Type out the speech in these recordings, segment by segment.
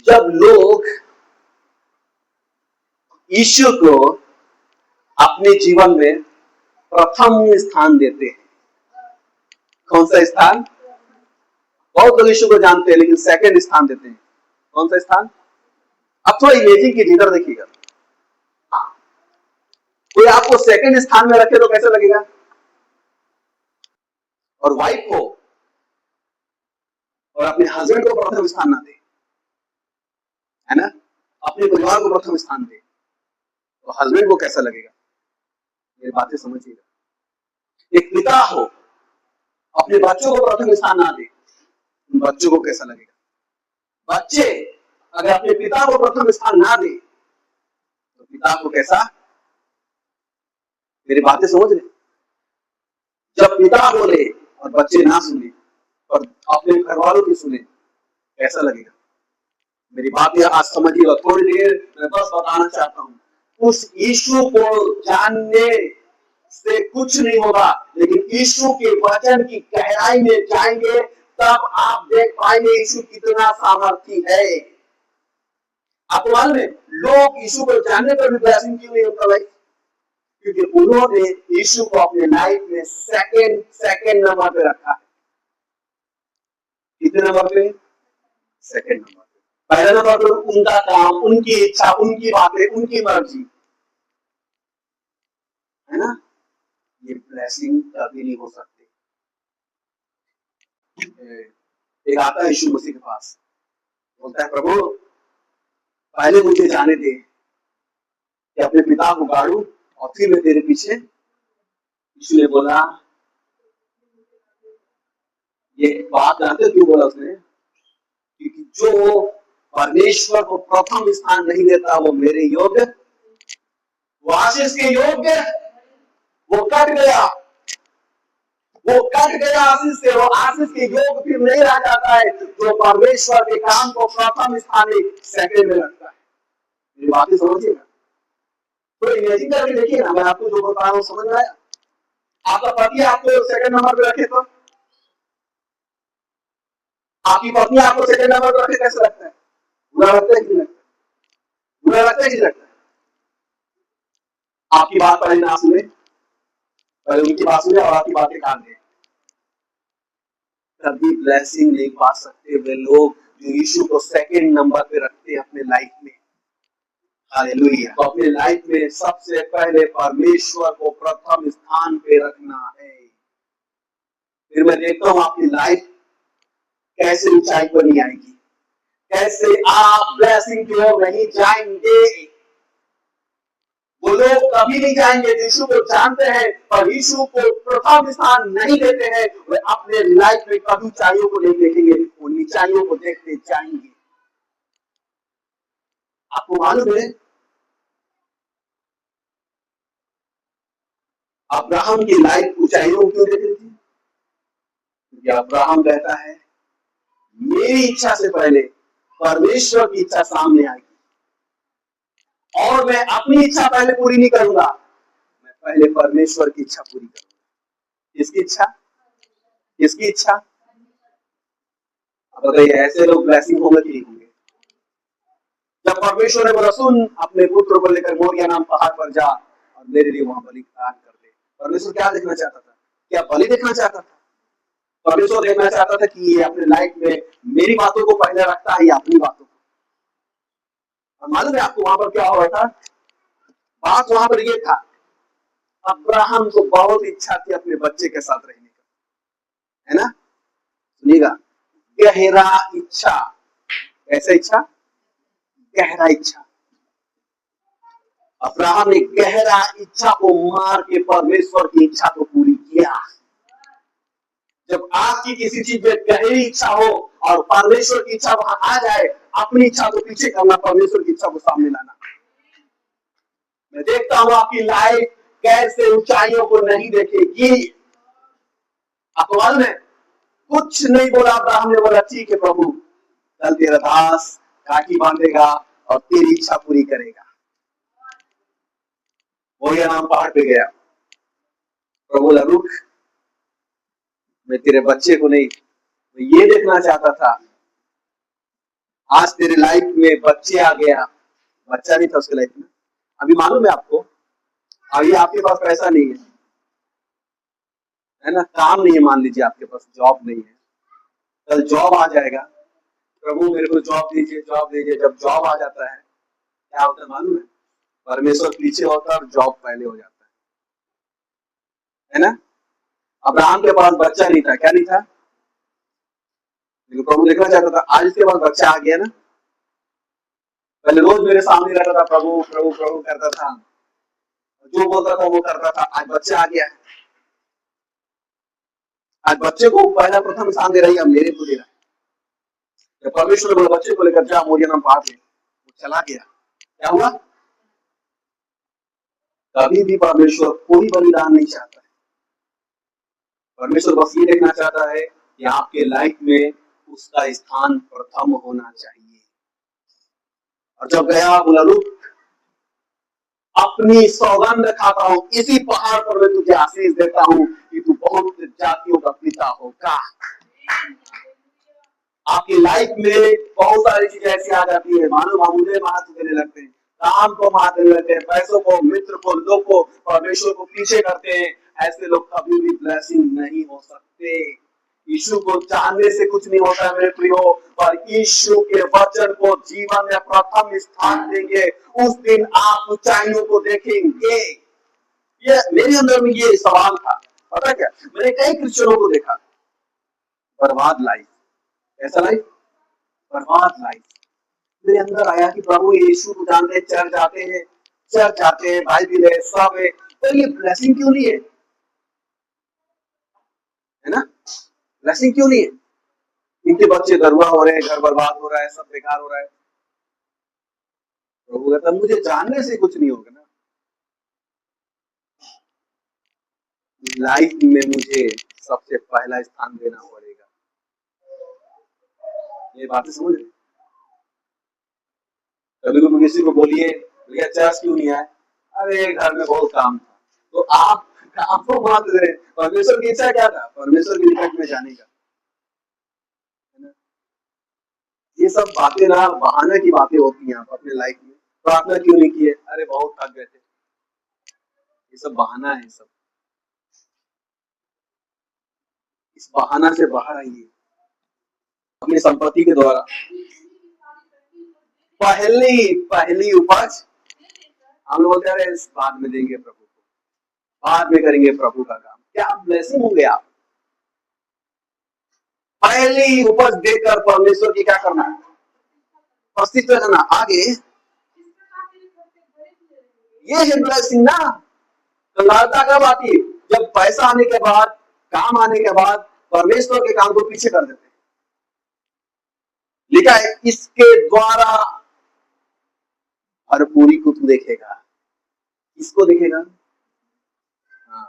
जब लोग यीशु को अपने जीवन में प्रथम स्थान देते हैं, कौन सा स्थान? बहुत लोग यीशु को जानते हैं लेकिन सेकंड स्थान देते हैं। कौन सा स्थान? अब थोड़ा इमेजिंग कीजिए, इधर देखिएगा। कोई आपको सेकंड स्थान में रखे तो कैसे लगेगा? और वाइफ को और अपने हस्बैंड को प्रथम स्थान ना दे, है ना, अपने परिवार को प्रथम स्थान दे, तो हस्बैंड को कैसा लगेगा? ये बातें समझिएगा। एक पिता हो, अपने बच्चों को प्रथम स्थान ना दे, उन बच्चों को कैसा लगेगा? बच्चे अगर अपने पिता को प्रथम स्थान ना दे तो पिता को कैसा? मेरी बातें समझ रहे? जब पिता बोले और बच्चे ना सुने और अपने घर वालों की सुने, कैसा लगेगा? मेरी बात आज समझिएगा। थोड़ी देर मैं बस बताना चाहता हूं, उस यीशु को जानने से कुछ नहीं होगा, लेकिन यीशु के वचन की गहराई में जाएंगे तब आप देख पाएंगे यीशु कितना सामर्थी है। आपको मालूम है लोग यीशु को जानने पर भी ब्लेसिंग क्यों नहीं होता भाई? क्योंकि उन्होंने यीशु को अपने लाइफ में सेकंड नंबर पे रखा है। कितने नंबर पे? सेकंड नंबर पे। पहले नंबर पे उनका काम, उनकी इच्छा, उनकी बातें, उनकी मर्जी, है ना? ये ब्लेसिंग कभी नहीं हो सकती। एक आता है यीशु मसीह के पास, बोलता है प्रभु पहले मुझे जाने दे कि अपने पिता को गाड़ू और फिर मैं तेरे पीछे। यीशु ने बोला, ये बात जानते क्यों बोला उसने? क्योंकि जो परमेश्वर को प्रथम स्थान नहीं देता वो मेरे योग्य, वो आशीष के योग्य, वो कट गया, वो कट गया आशीष से, वो आशीष के योग फिर नहीं रह जाता है। जो परमेश्वर के काम को प्रथम स्थान सेकंड में रखता है। मेरी बातें समझिएगा। तो इमेजिन करके देखिए ना, मैं आपको जो बता रहा हूं समझ में आया? आपका पति आपको सेकंड नंबर पे रखे तो, आपकी पत्नी आपको सेकंड नंबर पे रखे कैसे लगता है? बुरा लगता है कि नहीं लगता? बुरा लगता है कि नहीं लगता? आपकी बात पहले ना सुने, पहले उनकी बात सुने और आपकी बातें कान दे, कभी ब्लेसिंग नहीं पा सकते वे लोग जो यीशु को सेकंड नंबर पे रखते हैं अपने लाइफ में। हालेलुया। तो अपने लाइफ में सबसे पहले परमेश्वर को प्रथम स्थान पे रखना है। फिर मैं देखता हूं आपकी लाइफ कैसे ऊंचाई पर नहीं आएगी, कैसे आप ब्लेसिंग की ओर नहीं जाएंगे। वो लोग कभी नहीं जाएंगे यीशु को जानते हैं पर यीशु को प्रथम स्थान नहीं देते हैं, वे अपने लाइफ में कभी ऊंचाइयों को नहीं देखेंगे, वो नीचाइयों को देखते जाएंगे। आपको मालूम है अब्राहम की लाइफ ऊंचाइयों क्यों देख रही थी? क्योंकि अब्राहम कहता है मेरी इच्छा से पहले परमेश्वर की इच्छा सामने आएगी और मैं अपनी इच्छा पहले पूरी नहीं करूंगा, मैं पहले परमेश्वर की इच्छा पूरी करूंगा। किसकी इच्छा? किसकी इच्छा? अब बताइए ऐसे लोग ब्लेसिंग होंगे कि नहीं होंगे? जब परमेश्वर ने बोला सुन अपने पुत्र को लेकर मोरिया नाम पहाड़ पर जा और मेरे लिए वहां बलिदान कर दे, परमेश्वर क्या देखना चाहता था? क्या बलि देखना चाहता था? परमेश्वर देखना चाहता था कि ये अपने लाइफ में मेरी बातों को पहले रखता है या अपनी बातों को। और मालूम है आपको वहां पर क्या हुआ था? बात वहां पर ये था, अब्राहम को बहुत इच्छा थी अपने बच्चे के साथ रहने का, है ना? सुनिएगा, गहरा इच्छा। कैसा इच्छा? गहरा इच्छा। अब्राहम ने गहरा इच्छा को मार के परमेश्वर की इच्छा को पूरी किया। जब आपकी किसी चीज में गहरी इच्छा हो और परमेश्वर की इच्छा वहां आ जाए, अपनी इच्छा को पीछे करना, परमेश्वर की इच्छा को सामने लाना। मैं देखता हूं आपकी लाइफ कैसे ऊंचाइयों को नहीं देखेगी। आपको मालूम है कुछ नहीं बोला अब्राहम ने, बोला ठीक है प्रभु, कल तेरा दास राखी बांधेगा और तेरी इच्छा पूरी करेगा। मोरिया नाम पहाड़ पे गया, प्रभु बोला रुक, मैं तेरे बच्चे को नहीं, मैं ये देखना चाहता था आज तेरे लाइफ में बच्चे आ गया, बच्चा नहीं था उसके लाइफ में, अभी मालूम है आपको, अभी आपके पास पैसा नहीं है ना, काम नहीं है, मान लीजिए आपके पास जॉब नहीं है, कल जॉब आ जाएगा, प्रभु मेरे को जॉब दीजिए, जॉब दीजिए। जब जॉब आ जाता है क्या होता है मालूम है, परमेश्वर पीछे होता है और जॉब पहले हो जाता है ना। अब्राहम के पास बच्चा नहीं था, क्या नहीं था, लेकिन प्रभु देखना चाहता था। आज इसके पास बच्चा आ गया ना, पहले रोज मेरे सामने रहता था, प्रभु प्रभु प्रभु करता था, जो बोलता था वो करता था। आज बच्चा आ गया है, आज बच्चे को पहला प्रथम स्थान दे रही है, मेरे को दे रहा है। जब परमेश्वर ने बोला बच्चे को लेकर जा मोरिया नाम पहाड़ पे, वो चला गया, क्या हुआ? कभी भी परमेश्वर कोई बलिदान नहीं चाहता है, परमेश्वर बस ये देखना चाहता है कि आपके लाइफ में उसका स्थान प्रथम होना चाहिए। और जब गया बोला रुक, अपनी सौगंध खाता हूं, इसी पहाड़ पर मैं तुझे आशीष देता हूं कि तू बहुत जातियों का पिता होगा। आपकी लाइफ में बहुत सारी चीजें ऐसी आ जाती है, मानो हम मुझे महत्व देने लगते हैं, काम को महत्व देने लगते हैं, पैसों को, मित्र को, लोग को, परमेश्वर को पीछे करते हैं। ऐसे लोग कभी भी ब्लेसिंग नहीं हो सकते। यीशु को जानने से कुछ नहीं होता है मेरे प्रियो, पर यीशु के वचन को जीवन में प्रथम स्थान देंगे, उस दिन आप ऊंचाइयों को देखेंगे। ये मेरे अंदर में ये सवाल था, पता क्या, मैंने कई क्रिश्चियनों को देखा, बर्बाद लाइफ, ऐसा लाइफ, बर्बाद लाइफ। मेरे अंदर आया कि प्रभु यीशु को जानते हैं, चर्च जाते हैं, बाइबल है, सब है, तो ये ब्लेसिंग क्यों नहीं है ना? ब्लेसिंग क्यों नहीं है? इनके बच्चे दरुआ हो रहे हैं, घर बर्बाद हो रहा है, सब बेकार हो रहा है। प्रभु कहता मुझे जानने से कुछ नहीं होगा ना, लाइफ में मुझे सबसे पहला स्थान देना पड़ेगा। ये बातें समझ रहे? कभी कभी किसी को बोलिए भैया चर्च क्यों नहीं आए, अरे घर में बहुत काम था, तो आप आपको बात करें, परमेश्वर की इच्छा क्या था? परमेश्वर के निकट में जाने का। ये सब बातें ना बहाने की बातें होती हैं। आप अपने लाइफ में प्रार्थना क्यों नहीं किए, अरे बहुत थक गए थे, ये सब बहाना है। सब इस बहाना से बाहर आइए। अपनी संपत्ति के द्वारा पहली उपज हम लोग बोलते हैं बाद में देंगे प्रभु को, बाद में करेंगे प्रभु का काम। क्या ब्लेसिंग होंगे आप? पहली उपज देकर परमेश्वर की क्या करना है? प्रस्तित्व करना। आगे ये है ब्लेसिंग ना। कंगालता कब आती है? जब पैसा आने के बाद, काम आने के बाद परमेश्वर के काम को पीछे कर देते हैं। लिखा है इसके द्वारा हर पूरी को तू देखेगा। इसको देखेगा? हाँ,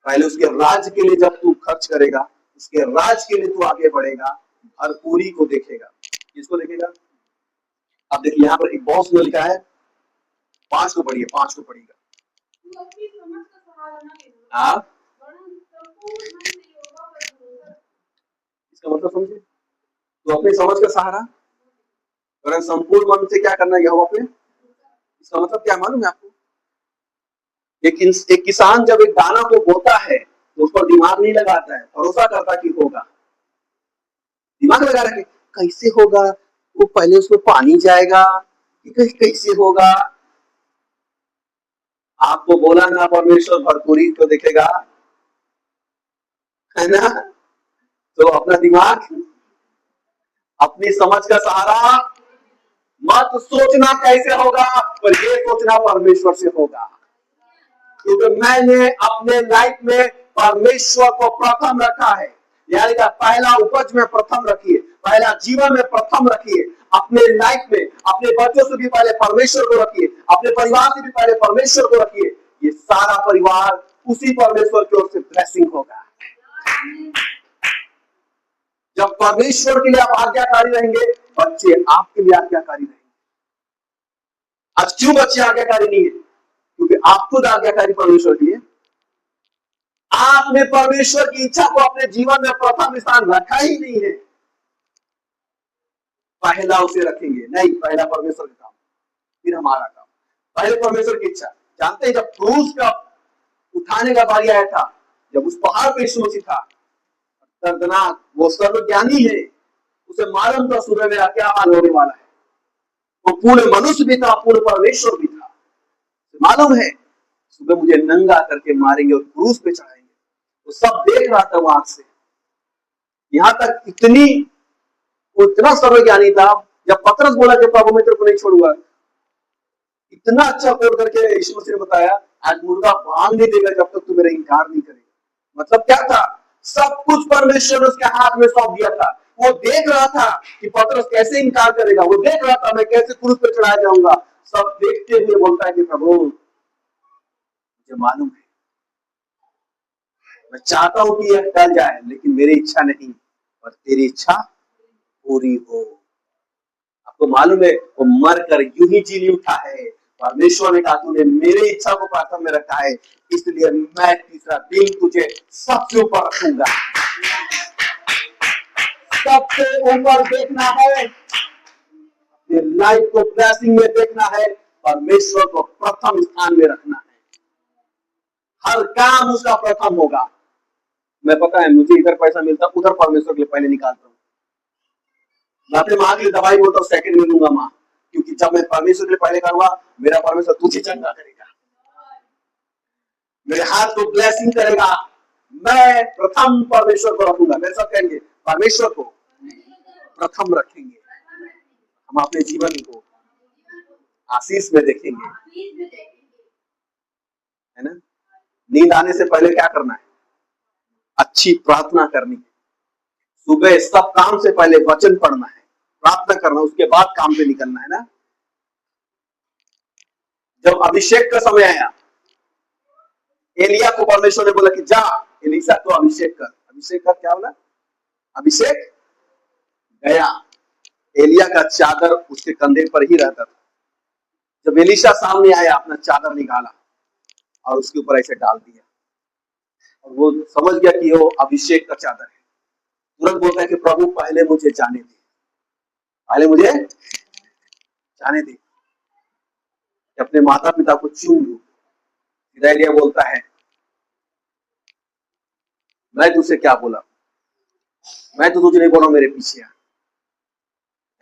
पहले उसके राज के लिए जब तू खर्च करेगा, उसके राज के लिए तू आगे बढ़ेगा, हर पूरी को देखेगा। किसको देखेगा? अब देखिए यहाँ पर एक बहुत सुंदर लिखा है, 5 को पढ़िए, 5 को पढ़िएगा। आप इसका मतलब समझे, तो अपनी समझ का सहारा वरन संपूर्ण मन से क्या करना यहोवा पे। इसका मतलब क्या मालूम है आपको? एक किसान जब एक दाना को बोता है तो उस पर दिमाग नहीं लगाता है, भरोसा करता कि होगा। दिमाग लगा रखे कैसे होगा, वो पहले उसमें पानी जाएगा कि कैसे होगा। आपको बोला ना परमेश्वर भरपूरी को देखेगा, है ना? तो अपना दिमाग, अपनी समझ का सहारा मत सोचना कैसे होगा, पर ये सोचना परमेश्वर से होगा। क्योंकि मैंने अपने लाइफ में परमेश्वर को प्रथम रखा है। यानी कि पहला उपज में प्रथम रखिए, पहला जीवन में प्रथम रखिए। अपने लाइफ में अपने बच्चों से भी पहले परमेश्वर को रखिए, अपने परिवार से भी पहले परमेश्वर को रखिए। ये सारा परिवार उसी परमेश्वर की ओर से ब्लेसिंग होगा। जब परमेश्वर के लिए आप आज्ञाकारी रहेंगे, बच्चे आपके लिए आज्ञाकारी रहेंगे। आज क्यों बच्चे आज्ञाकारी नहीं है? क्योंकि आप खुद आज्ञाकारी परमेश्वर के लिए। आपने परमेश्वर की इच्छा को अपने जीवन में प्रथम स्थान रखा ही नहीं है। पहला उसे रखेंगे, नहीं, पहला परमेश्वर का काम, फिर हमारा काम। पहले परमेश्वर की इच्छा। जानते हैं जब क्रूस का उठाने का बारी आया था, जब उस पहाड़ पे यीशु मसीह था, दर्दनाक, वो सर्वज्ञानी है, उसे मालूम था सुबह मेरा क्या हाल होने वाला है। वो पूर्ण मनुष्य भी था, पूर्ण परमेश्वर भी था, मालूम है सुबह मुझे नंगा करके मारेंगे और क्रूस पे चढ़ाएंगे। वो सब देख रहा था वहां से। यहां तक इतना सर्वज्ञानी था, जब पतरस बोला कि प्रभु मैं तेरे को नहीं छोड़ूंगा, इतना अच्छा कोड करके यीशु मसीह ने बताया, आज मुर्गा भांग नहीं देगा जब तक तू मेरा इनकार नहीं करेगा। मतलब क्या था, सब कुछ परमेश्वर ने उसके हाथ में सौंप दिया था। वो देख रहा था कि पतरस कैसे इनकार करेगा, वो देख रहा था मैं कैसे क्रूस पे चढ़ाया जाऊंगा। सब देखते हुए बोलता है कि प्रभु मुझे मालूम है, मैं चाहता हूं कि यह टल जाए, लेकिन मेरी इच्छा नहीं और तेरी इच्छा पूरी हो। आपको मालूम है वो मर कर यूं ही जी उठा है। परमेश्वर ने कहा तूने मेरी इच्छा को प्राथम में रखा है, इसलिए मैं तीसरा दिन तुझे सबसे ऊपर रखूंगा। सबसे ऊपर देखना है, लाइफ को ब्लेसिंग में देखना है, परमेश्वर को प्रथम स्थान में रखना है। हर काम उसका प्रथम होगा। मैं पता है मुझे इधर पैसा मिलता, उधर परमेश्वर के लिए पहले निकालता हूँ। मैं अपने माँ के लिए दवाई बोलता हूँ, सेकंड में लूंगा माँ, क्योंकि जब मैं परमेश्वर के लिए पहले करूंगा, मेरा परमेश्वर तुझे चंगा करेगा, मेरे हाथ को ब्लेसिंग करेगा। मैं प्रथम परमेश्वर को रखूंगा। मेरे साथ कहेंगे परमेश्वर को प्रथम रखेंगे, हम अपने जीवन को आशीष में देखेंगे, है ना। नींद आने से पहले क्या करना है, अच्छी प्रार्थना करनी है। सुबह सब काम से पहले वचन पढ़ना है, प्रार्थना करना, उसके बाद काम पे निकलना है ना। जब अभिषेक का समय आया, एलिया को परमेश्वर ने बोला कि जा एलीशा को अभिषेक कर। अभिषेक का क्या बोला, अभिषेक गया। एलिया का चादर उसके कंधे पर ही रहता था। जब एलीशा सामने आया, अपना चादर निकाला और उसके ऊपर ऐसे डाल दिया, और वो समझ गया कि वो अभिषेक का चादर है। तुरंत बोलता है कि प्रभु पहले मुझे जाने दे, पहले मुझे जाने दे, अपने माता पिता को चूम लूं। एलिया बोलता है मैं तुझसे क्या बोला, मैं तो तुझे नहीं बोला, मेरे पीछे आ,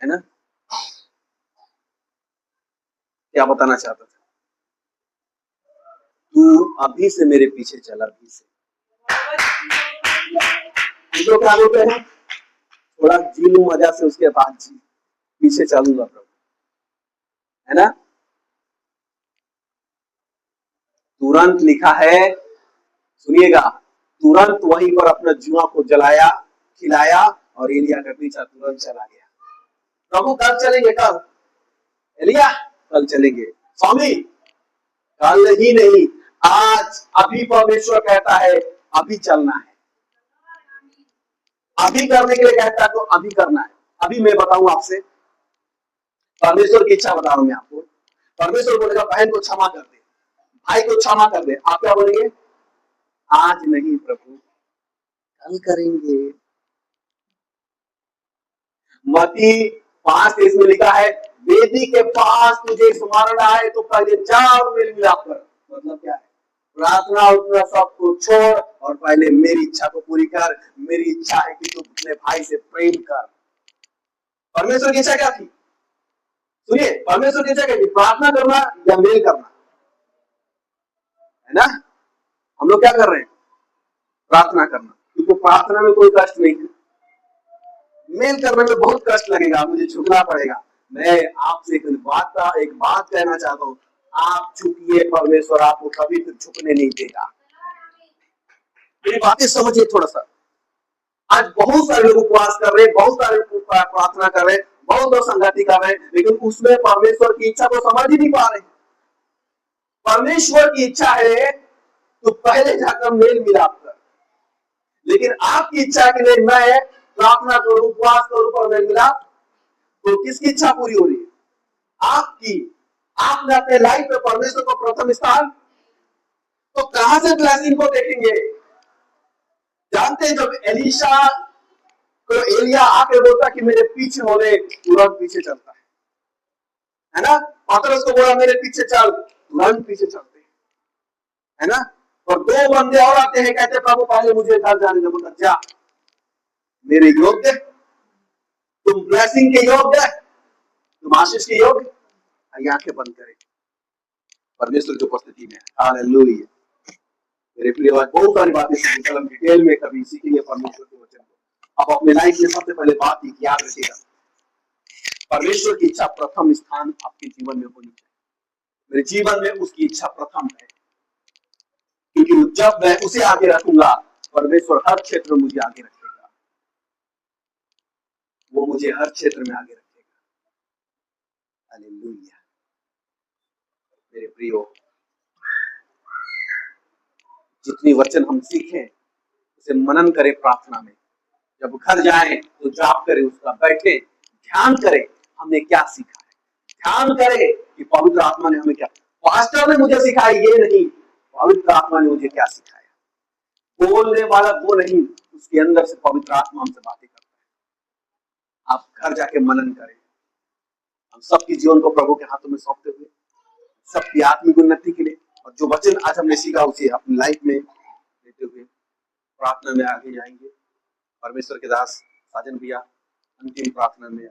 है ना। क्या बताना चाहता था, तू अभी से मेरे पीछे चल, अभी से। तो क्या बोलते हैं, थोड़ा जी लूं मजा से, उसके बाद जी पीछे चलूंगा प्रभु, है ना। तुरंत लिखा है, सुनिएगा, तुरंत वहीं पर अपना जुआ को जलाया, खिलाया और एलिया का पीछा तुरंत चला गया। प्रभु कल चलेंगे, कल एलिया कल चलेंगे, स्वामी कल ही नहीं, आज, अभी परमेश्वर कहता है अभी चलना है, अभी करने के लिए कहता है तो अभी करना है। अभी मैं बताऊं आपसे, परमेश्वर की इच्छा बता रहा हूं मैं आपको। परमेश्वर बोलेगा बहन को क्षमा कर दे, भाई को क्षमा कर दे, आप क्या बोलेंगे, आज नहीं प्रभु कल करेंगे। मत्ती 5:23 में लिखा है, वेदी के पास तुझे स्मरण आए तो पहले जा और मेल मिलाप कर। मतलब क्या है, प्रार्थना उतना सबको छोड़ और पहले मेरी इच्छा को पूरी कर। मेरी इच्छा है कि तू अपने भाई से प्रेम कर। परमेश्वर की इच्छा क्या थी, सुनिए, परमेश्वर की इच्छा क्या थी, प्रार्थना करना या मेल करना, है ना। हम लोग क्या कर रहे हैं, प्रार्थना करना, क्योंकि प्रार्थना में कोई कष्ट नहीं है, मेल करने में बहुत कष्ट लगेगा, मुझे झुकना पड़ेगा। मैं आपसे एक बात कहना चाहता हूँ, आप झुकिए, परमेश्वर आपको कभी फिर झुकने नहीं देगा। मेरी बातें समझिए थोड़ा सा। आज बहुत सारे लोग उपवास कर रहे हैं, बहुत सारे लोग प्रार्थना कर रहे हैं, बहुत लोग संगति कर रहे हैं, लेकिन उसमें परमेश्वर की इच्छा को समझ ही नहीं पा रहे। परमेश्वर की इच्छा है तो पहले जाकर मेल मिलाप कर, लेकिन आपकी इच्छा है कि नहीं मैं प्रार्थना करूं, उपवास करूं पर मेल मिलाप, तो किसकी इच्छा पूरी हो रही है, आपकी। आपने अपने लाइफ में परमेश्वर को प्रथम स्थान, तो कहां से ब्लेसिंग को देखेंगे। जानते हैं जब एलीशा तो एलिया आके बोलता कि मेरे पीछे होने, तुरंत पीछे चलता है ना। पतरस को बोला मेरे पीछे चल, तुरंत पीछे चलते है ना। और दो बंदे और आते हैं, कहते प्रभु पहले मुझे घर जाने दो। बोला जा, मेरे योग्य, तुम ब्लेसिंग के योग्य, तुम आशीष के योग्य। आंखें बंद करें परमेश्वर की उपस्थिति में। हालेलुया। मेरे प्रिय भाई, बहुत सारी बातें सीखी, हम डिटेल में कभी सीखेंगे परमेश्वर के वचन को। अब अपने लाइफ में सबसे पहले बात याद रखिएगा, परमेश्वर की इच्छा प्रथम स्थान आपके जीवन में होनी चाहिए। मेरे जीवन में उसकी इच्छा प्रथम है, क्योंकि जब मैं उसे आगे रखूंगा, परमेश्वर हर क्षेत्र में मुझे आगे रखेगा, वो मुझे हर क्षेत्र में आगे रखेगा। हालेलुया। मेरे प्रियो, जितनी वचन हम सीखें उसे मनन करें प्रार्थना में। जब घर जाएं तो जाप करें, उसका बैठे ध्यान करें हमने क्या सीखा है। ध्यान करें कि पवित्र आत्मा ने हमें क्या, पास्टर ने मुझे सिखाया ये नहीं, पवित्र आत्मा ने मुझे क्या सिखाया। बोलने वाला वो नहीं, उसके अंदर से पवित्र आत्मा हमसे बातें करता है। आप घर जाके मनन करें। हम सबके जीवन को प्रभु के हाथों में सौंपते हुए, सबकी आत्मिक उन्नति के लिए, और जो वचन आज हमने सीखा उसे अपनी लाइफ में लेते हुए प्रार्थना में आगे जाएंगे। परमेश्वर के दास साजन भैया अंतिम प्रार्थना में